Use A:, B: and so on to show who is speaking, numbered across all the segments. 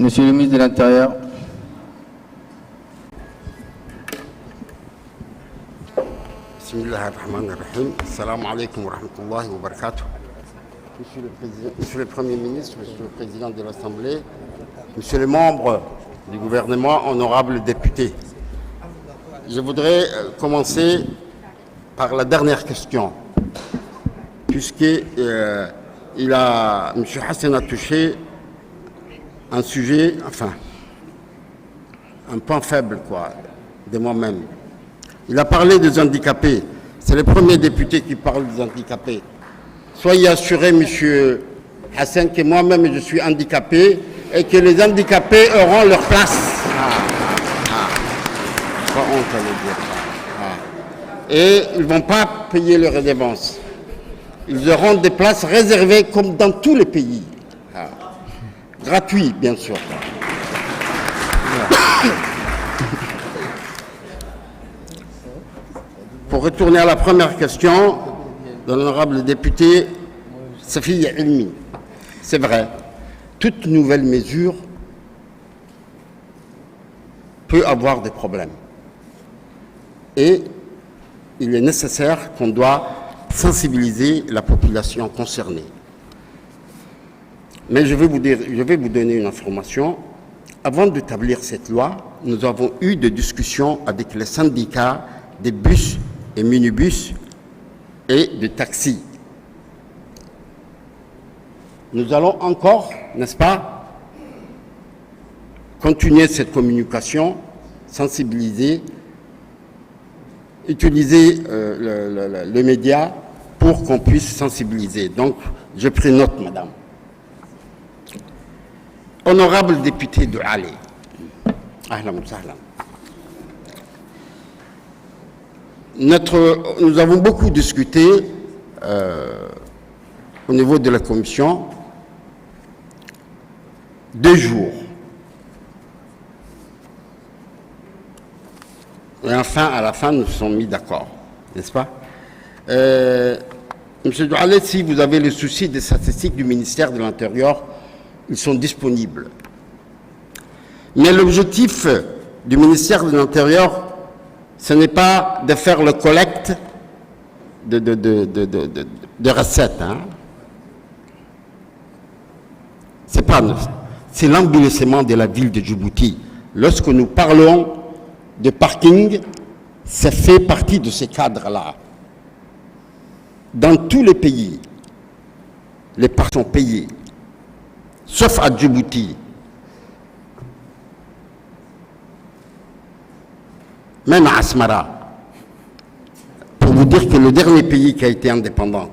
A: Monsieur le ministre de l'Intérieur.
B: Bismillahirrahmanirrahim. Assalamu alaikum wa rahmatullahi wa barakatuh. Monsieur le Premier ministre, Monsieur le Président de l'Assemblée, Monsieur les membres du gouvernement, honorables députés. Je voudrais commencer par la dernière question, puisque M. Hassan a touché un sujet, enfin, un point faible, de moi-même. Il a parlé des handicapés. C'est le premier député qui parle des handicapés. Soyez assuré, M. Hassan, que moi-même je suis handicapé et que les handicapés auront leur place. Pas honte à le dire. Et ils ne vont pas payer leur redevance. Ils auront des places réservées comme dans tous les pays. Gratuit, bien sûr. Pour retourner à la première question de l'honorable député Safiya Ilmi, c'est vrai, toute nouvelle mesure peut avoir des problèmes. Et il est nécessaire qu'on doit sensibiliser la population concernée. Mais je vais vous donner une information. Avant d'établir cette loi, nous avons eu des discussions avec les syndicats des bus et minibus et de taxis. Nous allons encore, n'est-ce pas, continuer cette communication, sensibiliser, utiliser le média pour qu'on puisse sensibiliser. Donc, j'ai pris note, madame. Honorable député de Ali, ahlan wa sahlan. Nous avons beaucoup discuté au niveau de la commission 2 jours. Et enfin, à la fin, nous nous sommes mis d'accord, n'est-ce pas? Monsieur Doualé, si vous avez le souci des statistiques du ministère de l'Intérieur, ils sont disponibles. Mais l'objectif du ministère de l'Intérieur, ce n'est pas de faire le collecte de recettes. Hein. C'est l'embellissement de la ville de Djibouti. Lorsque nous parlons de parking, ça fait partie de ces cadres-là. Dans tous les pays, les parcs sont payés, sauf à Djibouti. Même à Asmara, pour vous dire que le dernier pays qui a été indépendant,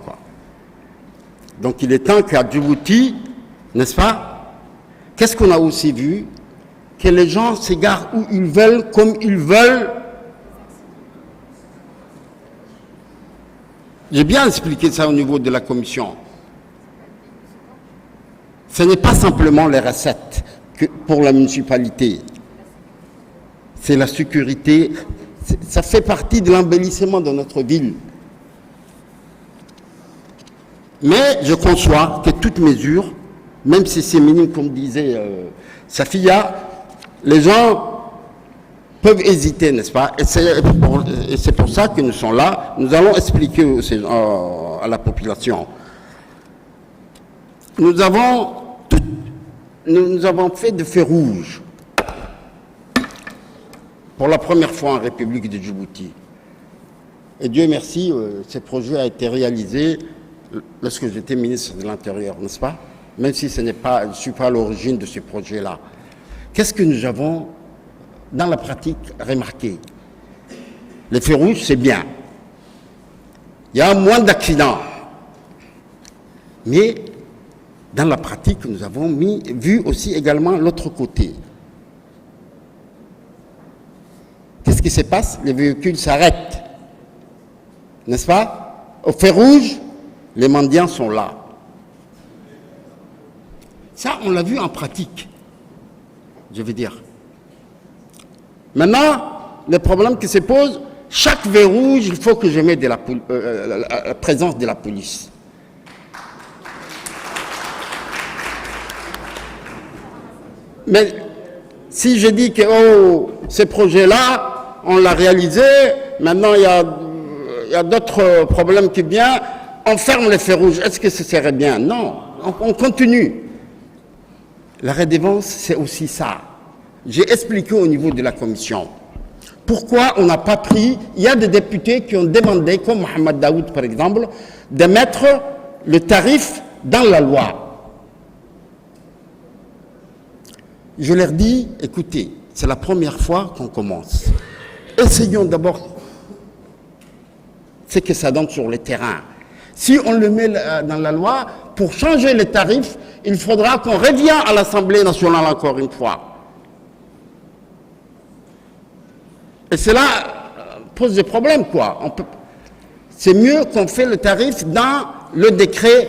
B: Donc il est temps qu'à Djibouti, n'est-ce pas, qu'est-ce qu'on a aussi vu? Que les gens s'égarent où ils veulent, comme ils veulent. J'ai bien expliqué ça au niveau de la commission. Ce n'est pas simplement les recettes pour la municipalité. C'est la sécurité, ça fait partie de l'embellissement de notre ville. Mais je conçois que toute mesure, même si c'est minime, comme disait Safiya, les gens peuvent hésiter, n'est-ce pas? Et c'est pour ça que nous sommes là. Nous allons expliquer à la population. Nous avons fait des feux rouges pour la première fois en République de Djibouti. Et Dieu merci, ce projet a été réalisé lorsque j'étais ministre de l'Intérieur, n'est-ce pas? Même si je ne suis pas à l'origine de ce projet-là. Qu'est-ce que nous avons, dans la pratique, remarqué? Les feux rouges, c'est bien. Il y a moins d'accidents. Mais, dans la pratique, nous avons vu aussi également l'autre côté. Qu'est-ce qui se passe? Les véhicules s'arrêtent. N'est-ce pas? Au feu rouge, les mendiants sont là. Ça, on l'a vu en pratique, je veux dire. Maintenant, le problème qui se pose, chaque feu rouge, il faut que je mette la présence de la police. Mais si je dis que oh, ces projets-là, on l'a réalisé, maintenant il y a d'autres problèmes qui viennent, on ferme les feux rouges, est-ce que ce serait bien? Non, on continue. La redevance, c'est aussi ça. J'ai expliqué au niveau de la commission. Pourquoi on n'a pas pris... Il y a des députés qui ont demandé, comme Mohamed Daoud par exemple, de mettre le tarif dans la loi. Je leur dis, écoutez, c'est la première fois qu'on commence. Essayons d'abord ce que ça donne sur le terrain. Si on le met dans la loi, pour changer les tarifs, il faudra qu'on revienne à l'Assemblée nationale encore une fois. Et cela pose des problèmes, quoi. C'est mieux qu'on fait le tarif dans le décret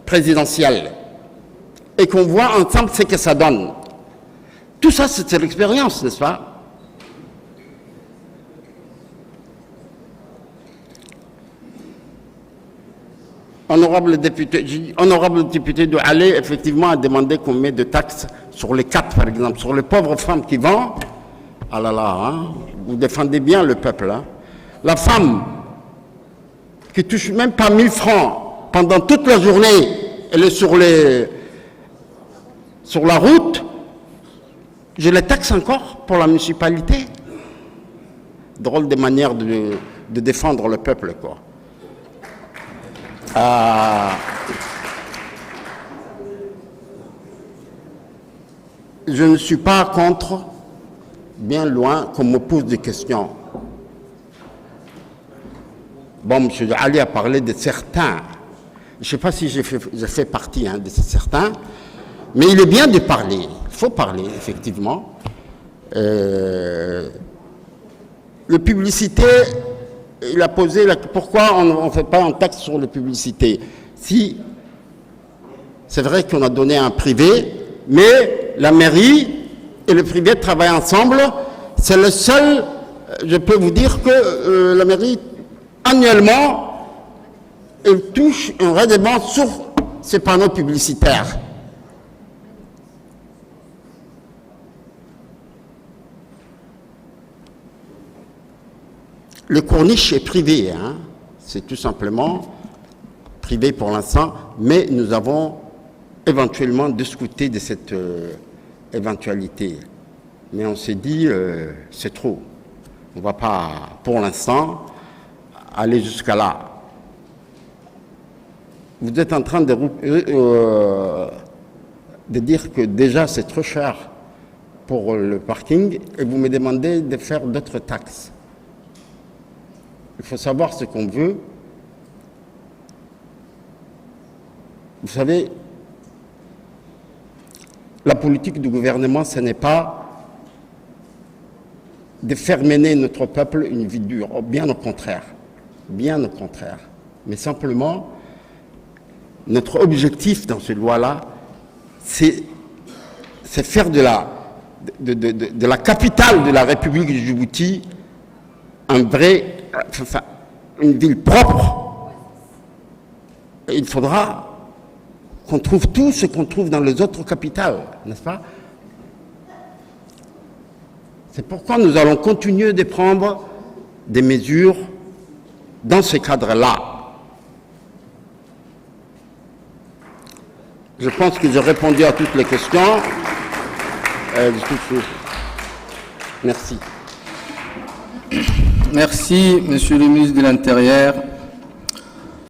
B: présidentiel et qu'on voit ensemble ce que ça donne. Tout ça, c'est l'expérience, n'est-ce pas? Honorable député de Halle, effectivement, a demandé qu'on mette des taxes sur les quatre, par exemple, sur les pauvres femmes qui vendent. Ah là là, hein, vous défendez bien le peuple. Hein. La femme qui touche même pas 1000 francs pendant toute la journée, elle est sur la route, je les taxe encore pour la municipalité. Drôle de manière de défendre le peuple, quoi. Je ne suis pas contre, bien loin, qu'on me pose des questions. Bon, M. Ali a parlé de certains. Je ne sais pas si j'ai fait partie de certains, mais il est bien de parler. Il faut parler, effectivement. La publicité, il a posé pourquoi on ne fait pas un taxe sur la publicité. Si, c'est vrai qu'on a donné un privé, mais la mairie et le privé travaillent ensemble. C'est le seul, je peux vous dire que la mairie, annuellement, elle touche un redevance sur ces panneaux publicitaires. Le corniche est privé, hein. C'est tout simplement privé pour l'instant, mais nous avons éventuellement discuté de cette éventualité. Mais on s'est dit, c'est trop. On ne va pas, pour l'instant, aller jusqu'à là. Vous êtes en train de dire que déjà c'est trop cher pour le parking et vous me demandez de faire d'autres taxes. Il faut savoir ce qu'on veut. Vous savez, la politique du gouvernement, ce n'est pas de faire mener notre peuple une vie dure, bien au contraire. Bien au contraire. Mais simplement, notre objectif dans cette loi-là, c'est faire de la capitale de la République du Djibouti une ville propre. Et il faudra qu'on trouve tout ce qu'on trouve dans les autres capitales, n'est-ce pas? C'est pourquoi nous allons continuer de prendre des mesures dans ce cadre-là. Je pense que j'ai répondu à toutes les questions. Merci.
A: Merci, Monsieur le ministre de l'Intérieur.